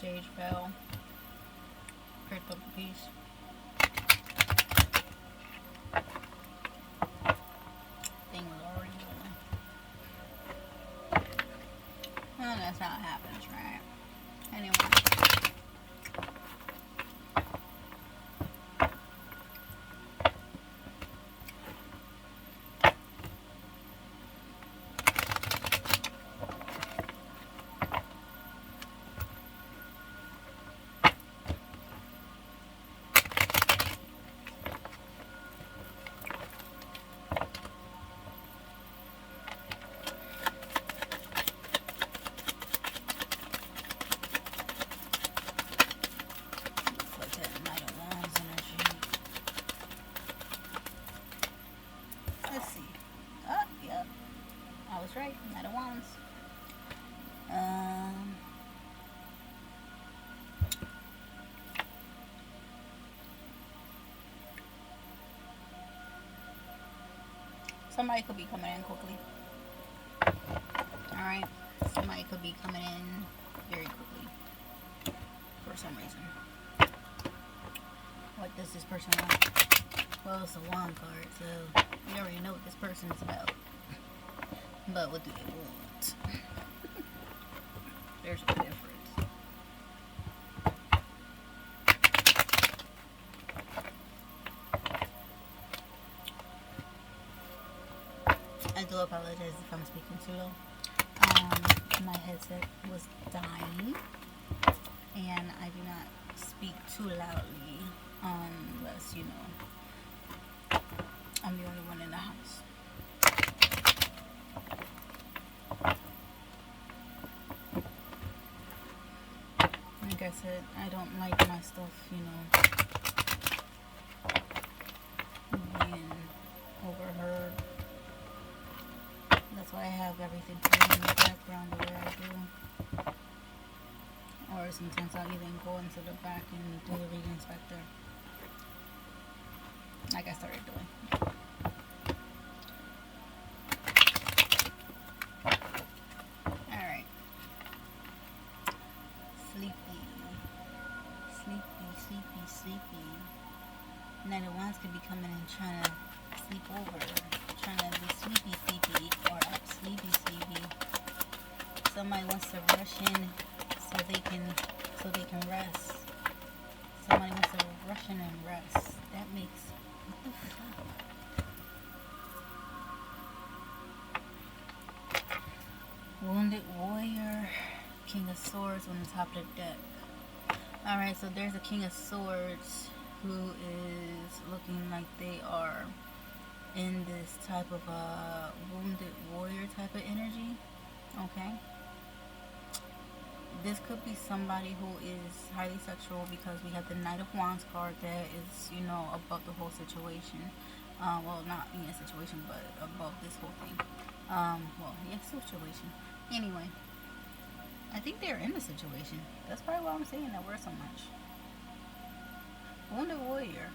Sage fell. Picked up a piece. Thing was already going. Well, that's how it happens, right? Anyway. Right, Knight of Wands. Somebody could be coming in quickly. Alright, somebody could be coming in very quickly for some reason. What does this person want? Well, it's a wand card, so we already know what this person is about. But what do they want? There's a difference. I do apologize if I'm speaking too low. My headset was dying, and I do not speak too loudly unless, you know, I'm the only one in the house. Like I said, I don't like my stuff, you know, being overheard. That's why I have everything playing in the background the way I do. Or sometimes I'll even go into the back and do the reading inspector, like I started doing. Alright. Sleepy. Knight of Wands could be coming in trying to sleep over, trying to be sleepy, or up sleepy. Somebody wants to rush in so they can rest. Somebody wants to rush in and rest. That makes, what the fuck? Wounded Warrior, King of Swords on the top of the deck. Alright, so there's a King of Swords who is looking like they are in this type of a wounded warrior type of energy. Okay. This could be somebody who is highly sexual, because we have the Knight of Wands card that is, you know, above the whole situation. Well, not in a situation, but above this whole thing. Well, yeah, situation. Anyway. I think they're in a situation. That's probably why I'm saying that word so much. Wounded Warrior.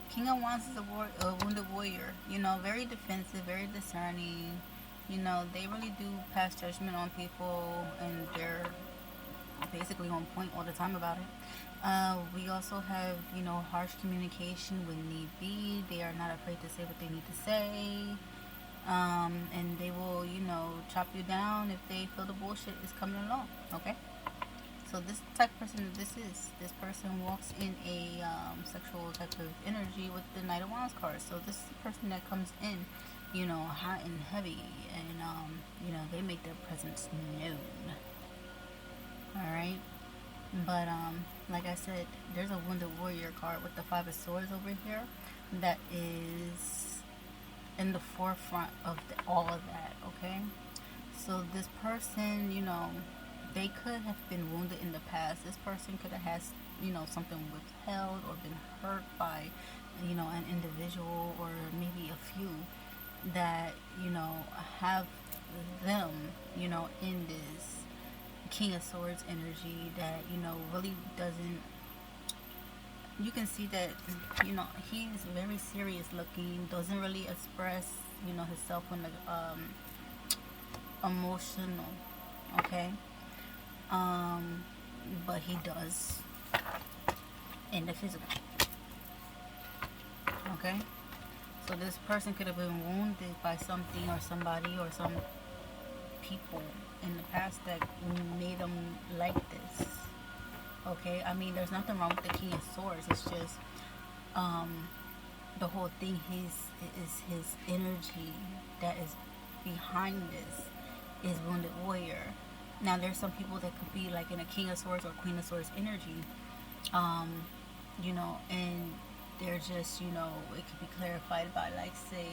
King of Wands is a wounded warrior. You know, very defensive, very discerning. You know, they really do pass judgment on people, and they're basically on point all the time about it. We also have, you know, harsh communication when need be. They are not afraid to say what they need to say. And they will, you know, chop you down if they feel the bullshit is coming along. Okay? So this type of person that this person walks in a sexual type of energy with the Knight of Wands card. So this is the person that comes in, you know, hot and heavy, and you know, they make their presence known. Alright? But like I said, there's a Wounded Warrior card with the Five of Swords over here that is in the forefront of all of that. Okay? So this person, you know, they could have been wounded in the past. This person could have had, you know, something withheld or been hurt by, you know, an individual, or maybe a few that, you know, have them, you know, in this King of Swords energy that, you know, really doesn't, you can see that, you know, he's very serious looking, doesn't really express, you know, himself when emotional. Okay? but he does in the physical. Okay? So this person could have been wounded by something or somebody or some people in the past that made them like this. Okay? I mean, there's nothing wrong with the King of Swords. It's just the whole thing is his energy that is behind this is wounded warrior. Now there's some people that could be like in a King of Swords or Queen of Swords energy, and they're just, it could be clarified by like say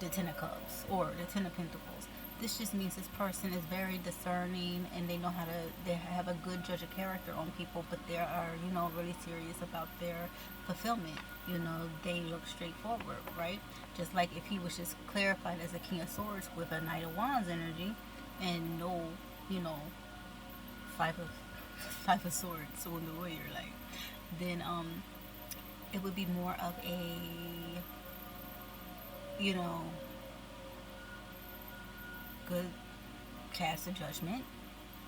the Ten of Cups or the Ten of Pentacles. This just means this person is very discerning and they have a good judge of character on people, but they are, really serious about their fulfillment. They look straightforward, right? Just like if he was just clarified as a King of Swords with a Knight of Wands energy and no, five of Swords, so in the warrior, like, then it would be more of a, good cast of judgment,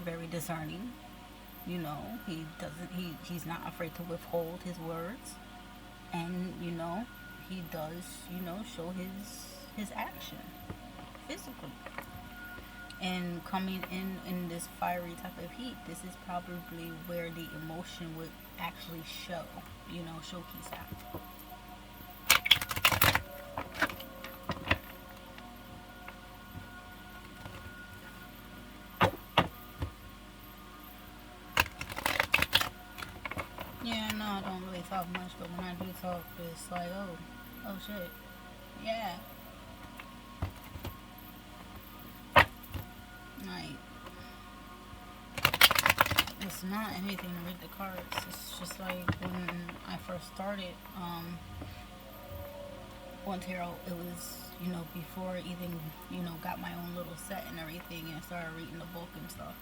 very discerning. He's not afraid to withhold his words, and he does show his action physically. And coming in this fiery type of heat, this is probably where the emotion would actually showcase out. Yeah, no, I don't really talk much, but when I do talk, it's like, oh shit, yeah. Like, it's not anything to read the cards. It's just like when I first started on tarot, it was, before I even, got my own little set and everything and started reading the book and stuff.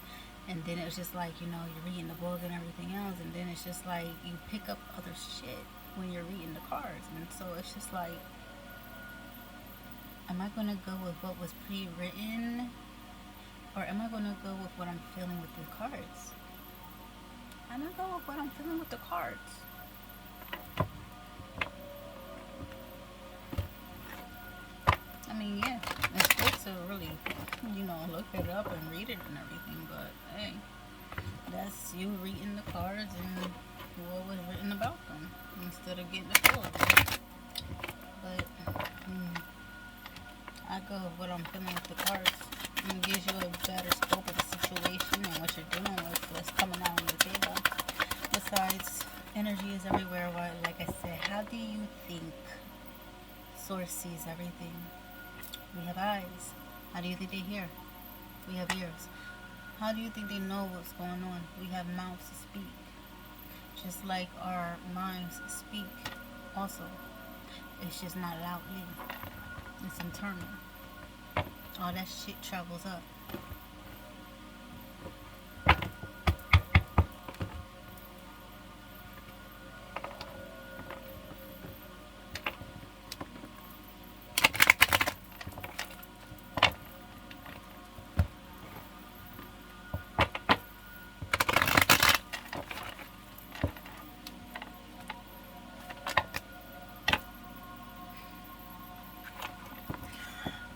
And then it's just like, you're reading the book and everything else, and then it's just like you pick up other shit when you're reading the cards. And so it's just like, am I going to go with what was pre-written, or am I going to go with what I'm feeling with the cards? I'm going to go with what I'm feeling with the cards. I mean, yeah, it's good to really, look it up and read it and everything, but hey, that's you reading the cards and what was written about them instead of getting a feel of it. But I go with what I'm feeling with the cards, and it gives you a better scope of the situation and what you're dealing with, what's coming out on the table. Besides, energy is everywhere. Like I said, how do you think Source sees everything? We have eyes. How do you think they hear? We have ears. How do you think they know what's going on? We have mouths to speak. Just like our minds speak also. It's just not loudly. It's internal. All that shit travels up.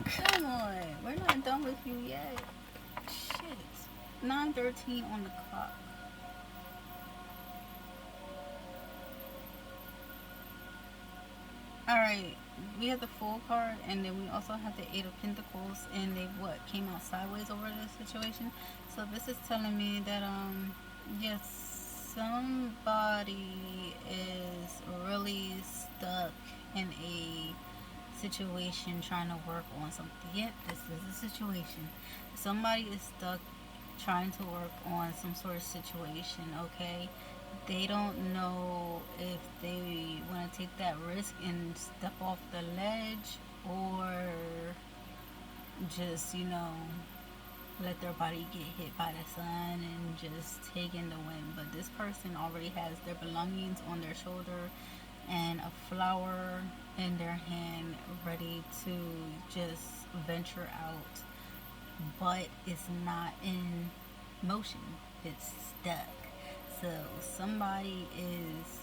Come on, we're not done with you yet. Shit. 9:13 on the clock. Alright, we have the Fool card, and then we also have the Eight of Pentacles, and they came out sideways over this situation. So this is telling me that yes, somebody is really stuck in a situation trying to work on something. Yep, this is a situation. Somebody is stuck trying to work on some sort of situation, okay? They don't know if they want to take that risk and step off the ledge, or just, let their body get hit by the sun and just take in the wind. But this person already has their belongings on their shoulder and a flower in their hand, ready to just venture out, but it's not in motion. it's stuck. So somebody is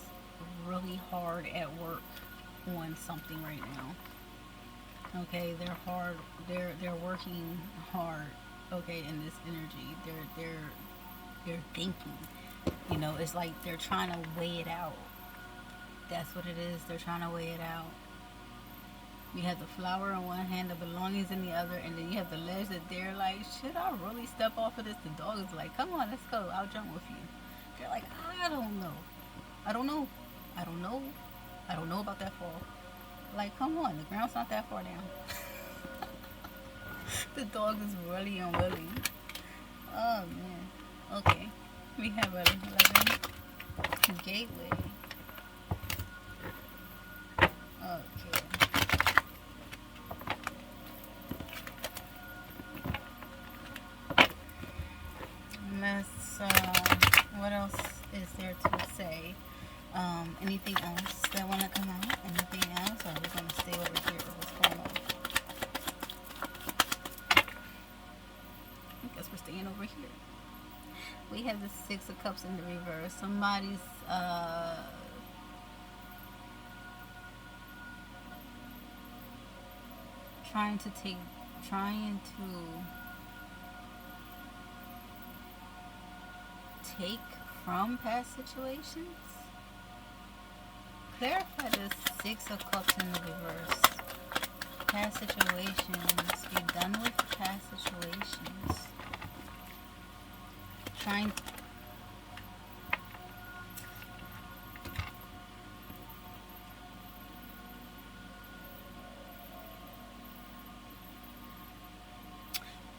really hard at work on something right now. Okay, they're working hard. Okay, in this energy, they're thinking. You know, it's like they're trying to weigh it out. That's what it is. They're trying to weigh it out. You have the flower in one hand, the belongings in the other, and then you have the ledge that they're like, should I really step off of this? The dog is like, come on, let's go. I'll jump with you. They're like, I don't know. I don't know. I don't know. I don't know about that fall. Like, come on, the ground's not that far down. The dog is really unwilling. Oh man. Okay. We have 11 gateway. Okay. Let's, what else is there to say? Anything else that want to come out? Anything else? Or are we going to stay over here? What's going on? I guess we're staying over here. We have the Six of Cups in the reverse. Somebody's, trying to take from past situations. Clarify the Six of Cups in the reverse. Past situations. Be done with past situations. Trying.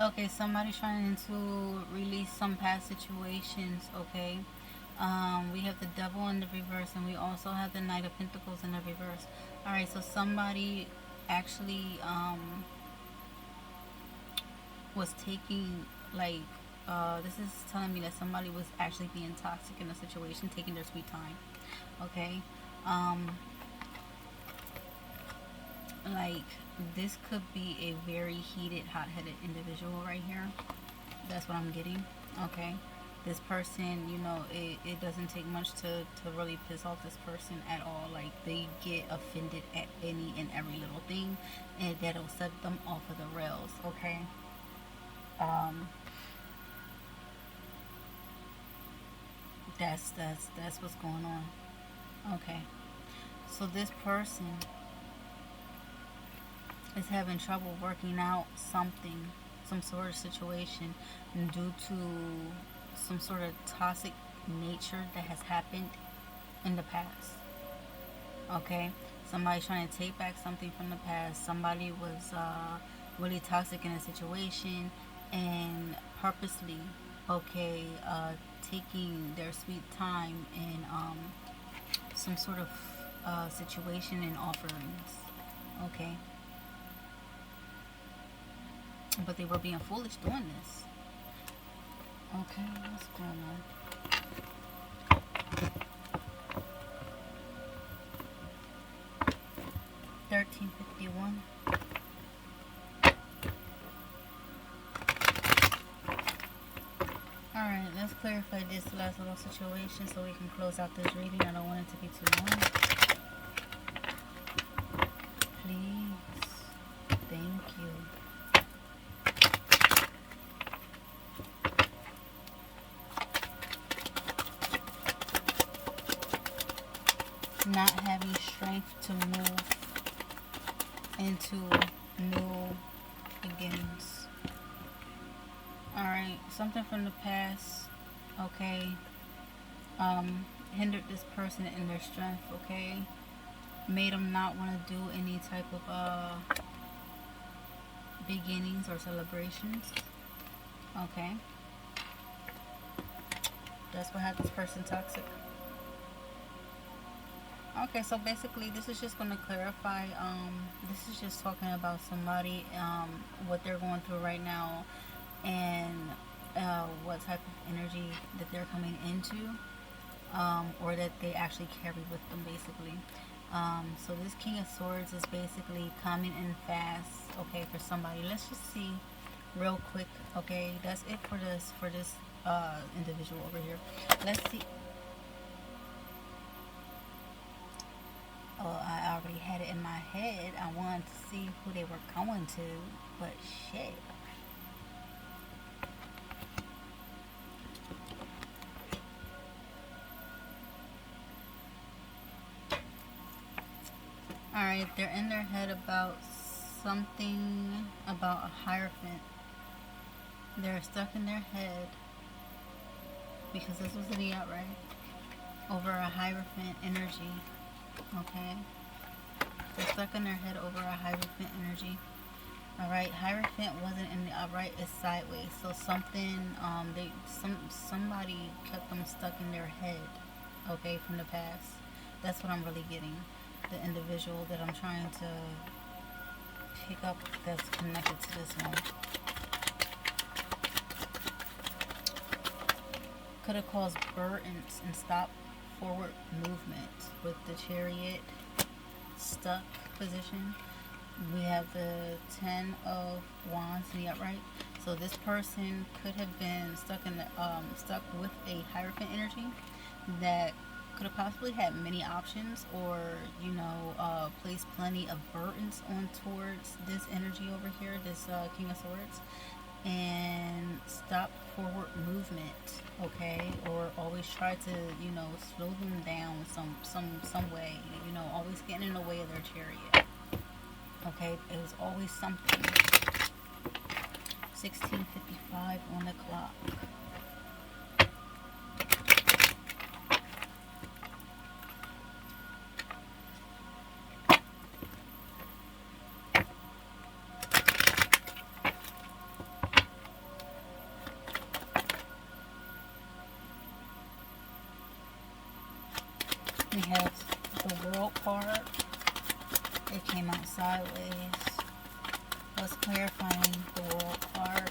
Okay, somebody's trying to release some past situations. Okay. We have the Devil in the reverse, and we also have the Knight of Pentacles in the reverse. Alright, so somebody actually was taking, like, this is telling me that somebody was actually being toxic in a situation, taking their sweet time. Okay. Like, this could be a very heated, hot-headed individual right here. That's what I'm getting. Okay. This person, you know, it doesn't take much to really piss off this person at all. Like, they get offended at any and every little thing, and that'll set them off of the rails. Okay. That's what's going on. Okay. So this person is having trouble working out something, some sort of situation, due to some sort of toxic nature that has happened in the past. Okay, somebody's trying to take back something from the past. Somebody was really toxic in a situation and purposely, okay, taking their sweet time in some sort of situation and offerings. Okay, but they were being foolish doing this. Okay, what's going on? 1351. Alright, let's clarify this last little situation so we can close out this reading. I don't want it to be too long. Please. Thank you. Not having strength to move into new beginnings. Alright, something from the past, okay, hindered this person in their strength, okay, made them not want to do any type of beginnings or celebrations. Okay, that's what had this person toxic. Okay, so basically this is just going to clarify, this is just talking about somebody, what they're going through right now, and what type of energy that they're coming into, or that they actually carry with them, basically. So this King of Swords is basically coming in fast, okay, for somebody. Let's just see real quick, okay, that's it for this individual over here. Let's see. Oh, I already had it in my head. I wanted to see who they were going to, but shit. Alright, they're in their head about something about a hierophant. They're stuck in their head because this was the outright over a hierophant energy. Okay, they're stuck in their head over a hierophant energy. Alright, hierophant wasn't in the upright, it's sideways. So something somebody kept them stuck in their head, okay, from the past. That's what I'm really getting. The individual that I'm trying to pick up that's connected to this one. Could have caused burdens and stopped forward movement with the Chariot stuck position. We have the 10 of Wands in the upright. So this person could have been stuck in the stuck with a hierophant energy that could have possibly had many options, or placed plenty of burdens on towards this energy over here, this King of Swords, and stop forward movement, okay, or always try to slow them down some way, always getting in the way of their chariot. Okay, it was always something. 16:55 on the clock. We have the World card. It came out sideways. What's clarifying the World card?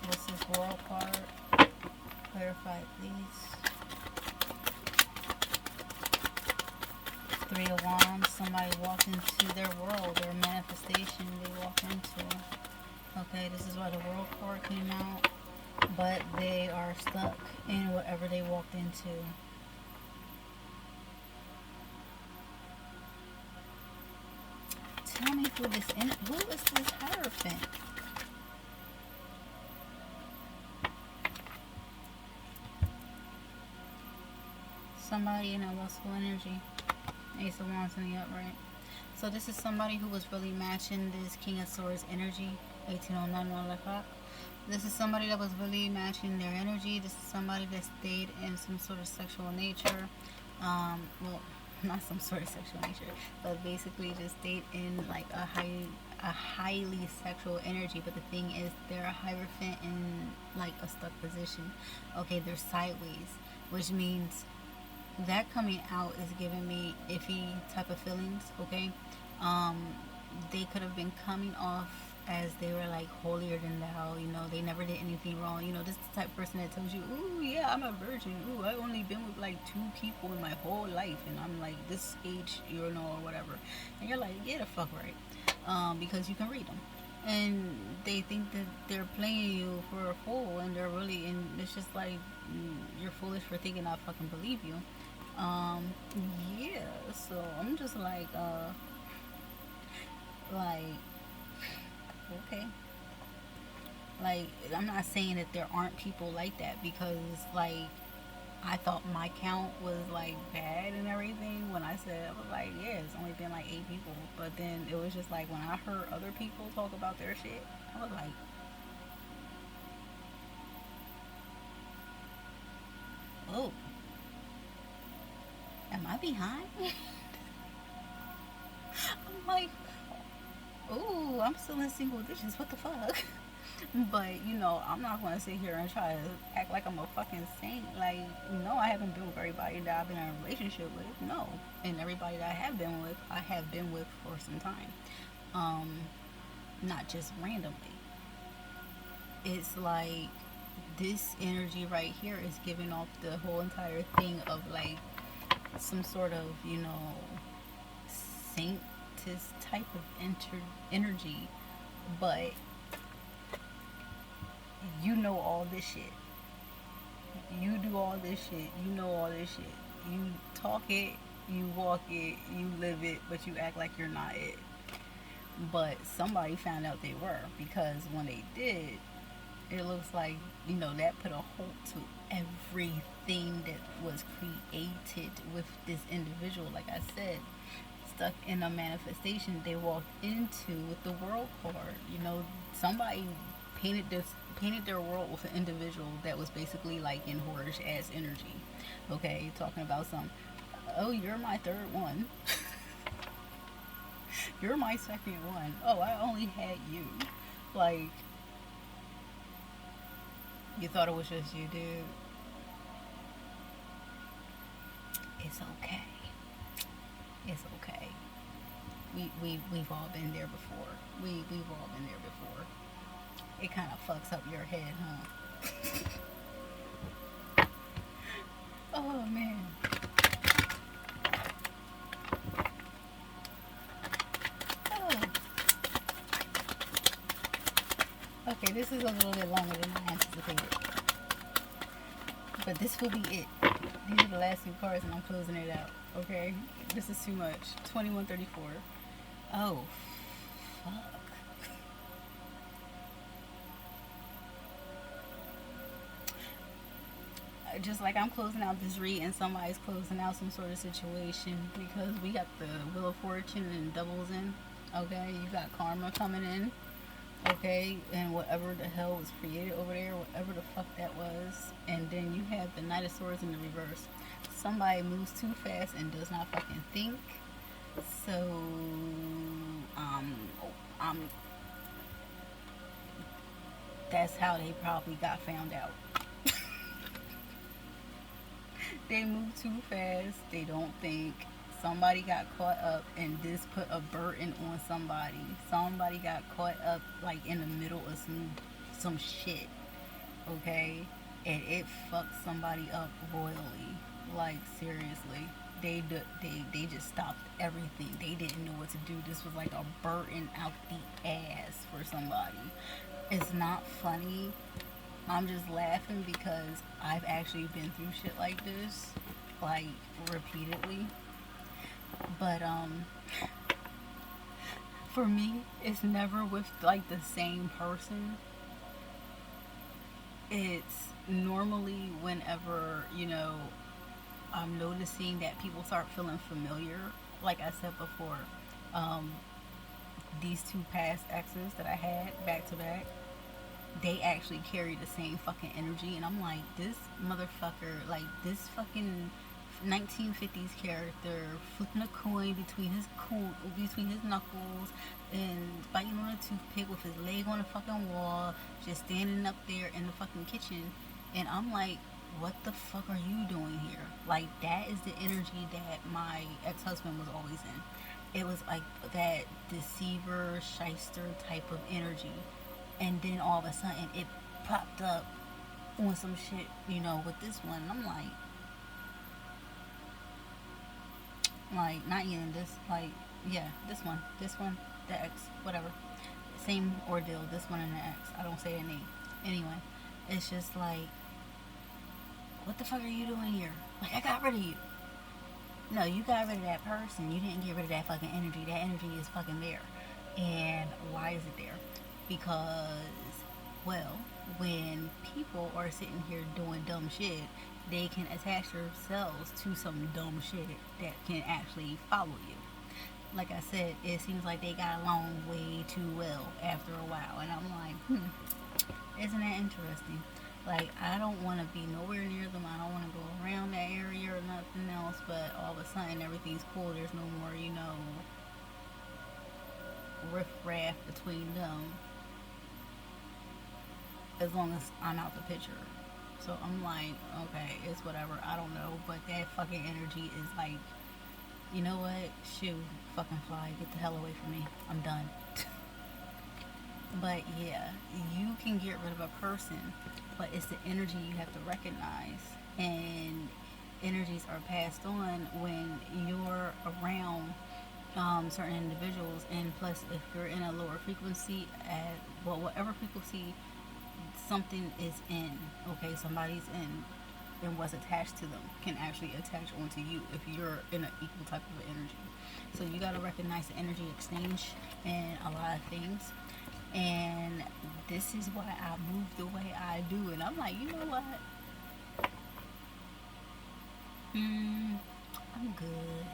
What's this World card? Clarify, please. 3 of Wands. Somebody walked into their world, their manifestation they walked into. Okay, this is why the World card came out. But they are stuck in whatever they walked into. Tell me who is this Hierophant? Somebody in a lustful energy. Ace of Wands in the upright. So this is somebody who was really matching this King of Swords energy. 1809 on the clock. This is somebody that was really matching their energy. This is somebody that stayed in some sort of sexual nature. Well, not some sort of sexual nature, but basically just stayed in like a highly sexual energy. But the thing is, they're a hierophant in like a stuck position. Okay, they're sideways, which means that coming out is giving me iffy type of feelings. Okay, they could have been coming off as they were like holier than thou, they never did anything wrong. This is the type of person that tells you, ooh, yeah, I'm a virgin, ooh, I only been with like 2 people in my whole life, and I'm like this age, or whatever, and you're like, yeah, the fuck right, because you can read them, and they think that they're playing you for a fool, and they're really, and it's just like, you're foolish for thinking I fucking believe you. Yeah, so I'm just like, okay, like, I'm not saying that there aren't people like that, because like I thought my count was like bad and everything when I said, I was like, yeah, it's only been like 8 people, but then it was just like when I heard other people talk about their shit, I was like, oh, am I behind? I'm like, ooh, I'm still in single digits, what the fuck? But, I'm not going to sit here and try to act like I'm a fucking saint. Like, no, I haven't been with everybody that I've been in a relationship with. No. And everybody that I have been with for some time. Not just randomly. It's like this energy right here is giving off the whole entire thing of like some sort of, saintess type of energy, but all this shit. all this shit. You know all this shit. You talk it, you walk it, you live it, but you act like you're not it. But somebody found out they were, because when they did, it looks like, that put a halt to everything that was created with this individual. Like I said, stuck in a manifestation they walked into with the world card. Somebody painted their world with an individual that was basically like in whorish ass energy. Okay, talking about oh, you're my third one. You're my second one. Oh, I only had you. Like, you thought it was just you, dude. It's okay. It's okay. We've all been there before. We've all been there before. It kind of fucks up your head, huh? Oh man. Oh. Okay, this is a little bit longer than I anticipated, but this will be it. These are the last two cards, and I'm closing it out. Okay, this is too much. 2134. Oh, fuck. Just like I'm closing out this read and somebody's closing out some sort of situation, because we got the Wheel of Fortune and doubles in. Okay, you got karma coming in. Okay, and whatever the hell was created over there, whatever the fuck that was. And then you have the Knight of Swords in the reverse. Somebody moves too fast and does not fucking think. So, that's how they probably got found out. They move too fast. They don't think. Somebody got caught up, and this put a burden on somebody. Somebody got caught up like in the middle of some shit. Okay, and it fucked somebody up royally. Like, seriously. They just stopped everything. They didn't know what to do. This was like a burden out the ass for somebody. It's not funny. I'm just laughing because I've actually been through shit like this, like, repeatedly. But for me, it's never with like the same person. It's normally whenever, I'm noticing that people start feeling familiar. Like I said before, these two past exes that I had back to back, they actually carry the same fucking energy, and I'm like, this motherfucker, like this fucking 1950s character flipping a coin between his knuckles and biting on a toothpick with his leg on the fucking wall, just standing up there in the fucking kitchen, and I'm like, what the fuck are you doing here? Like, that is the energy that my ex-husband was always in. It was like that deceiver, shyster type of energy. And then all of a sudden it popped up on some shit, with this one. And I'm like, not even this, like, yeah, this one, the X, whatever. Same ordeal, this one and the X. I don't say a name. Anyway, it's just like, what the fuck are you doing here? Like, I got rid of you. No, you got rid of that person. You didn't get rid of that fucking energy. That energy is fucking there. And why is it there? Because, well, when people are sitting here doing dumb shit, they can attach themselves to some dumb shit that can actually follow you. Like I said, it seems like they got along way too well after a while. And I'm like, isn't that interesting? Like, I don't want to be nowhere near them. I don't want to go around that area or nothing else. But all of a sudden, everything's cool. There's no more, riff-raff between them. As long as I'm out the picture. So I'm like, okay, it's whatever. I don't know. But that fucking energy is like, you know what? Shoot, fucking fly. Get the hell away from me. I'm done. But yeah, you can get rid of a person, but it's the energy you have to recognize. And energies are passed on when you're around certain individuals. And plus, if you're in a lower frequency, whatever frequency something is in, okay, somebody's in, and what's attached to them can actually attach onto you if you're in an equal type of energy. So you got to recognize the energy exchange in a lot of things. And this is why I move the way I do. And I'm like, you know what? I'm good.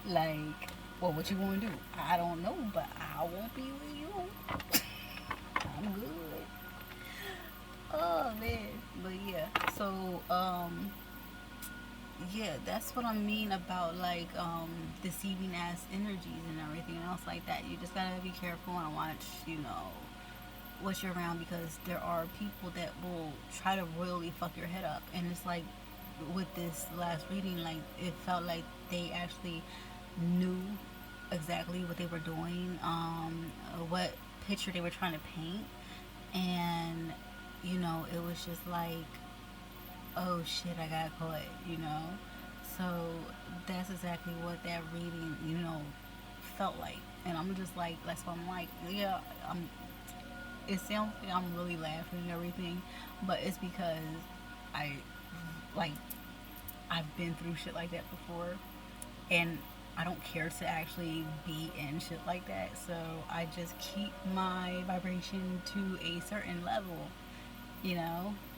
Like, well, what you want to do? I don't know, but I won't be with you. I'm good. Oh man, but yeah. So yeah, that's what I mean about like deceiving ass energies and everything else like that. You just gotta be careful and watch, what you're around, because there are people that will try to royally fuck your head up. And it's like with this last reading, like it felt like they actually knew exactly what they were doing, what picture they were trying to paint. And it was just like, oh shit, I got caught. So that's exactly what that reading, felt like. And I'm just like, that's why I'm like, yeah, it sounds like I'm really laughing and everything, but it's because I, like, I've been through shit like that before, and I don't care to actually be in shit like that. So I just keep my vibration to a certain level,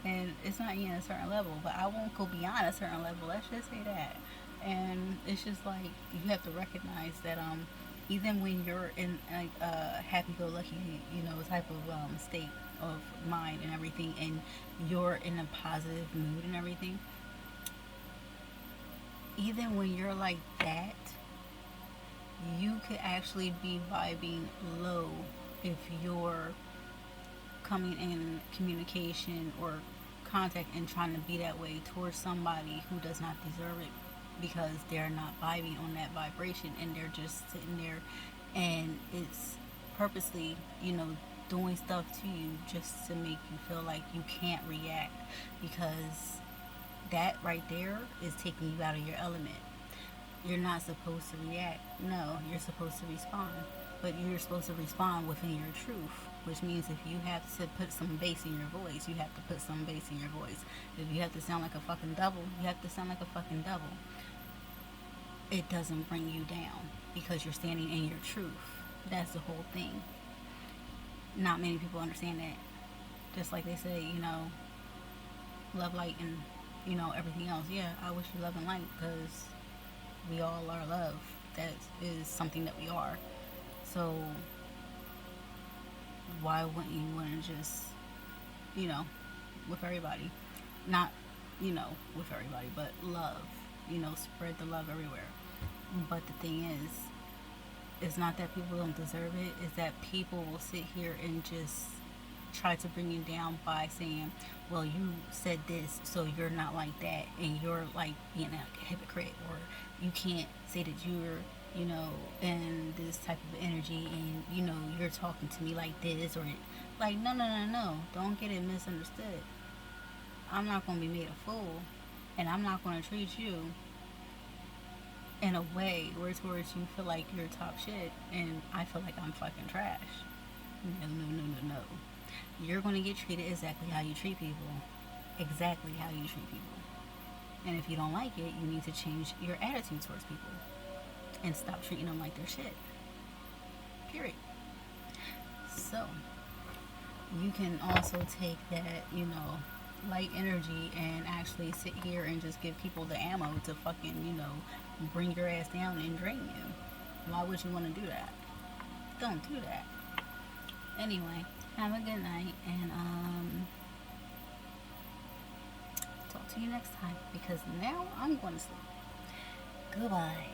and it's not even a certain level, but I won't go beyond a certain level. Let's just say that. And it's just like you have to recognize that even when you're in like a happy-go-lucky type of state of mind and everything, and you're in a positive mood and everything, even when you're like that, you could actually be vibing low if you're coming in communication or contact and trying to be that way towards somebody who does not deserve it, because they're not vibing on that vibration, and they're just sitting there, and it's purposely doing stuff to you just to make you feel like you can't react, because that right there is taking you out of your element. You're not supposed to react. No, you're supposed to respond. But you're supposed to respond within your truth, which means if you have to put some bass in your voice, you have to put some bass in your voice. If you have to sound like a fucking devil, you have to sound like a fucking devil. It doesn't bring you down because you're standing in your truth. That's the whole thing. Not many people understand that. Just like they say, love, light, and everything else. Yeah, I wish you love and light, because we all are love. That is something that we are. So why wouldn't you want to just, with everybody, not, with everybody, but love, spread the love everywhere. But the thing is, it's not that people don't deserve it. It's that people will sit here and just try to bring you down by saying, well, you said this, so you're not like that, and you're like being a hypocrite, or you can't say that you're in this type of energy, and you're talking to me like this, or like, no, don't get it misunderstood. I'm not going to be made a fool, and I'm not going to treat you in a way where towards you feel like you're top shit and I feel like I'm fucking trash. No. You're going to get treated exactly how you treat people. Exactly how you treat people. And if you don't like it, you need to change your attitude towards people and stop treating them like they're shit. Period. So, you can also take that, light energy and actually sit here and just give people the ammo to fucking, bring your ass down and drain you. Why would you want to do that? Don't do that. Anyway, have a good night, and talk to you next time, because now I'm going to sleep. Goodbye.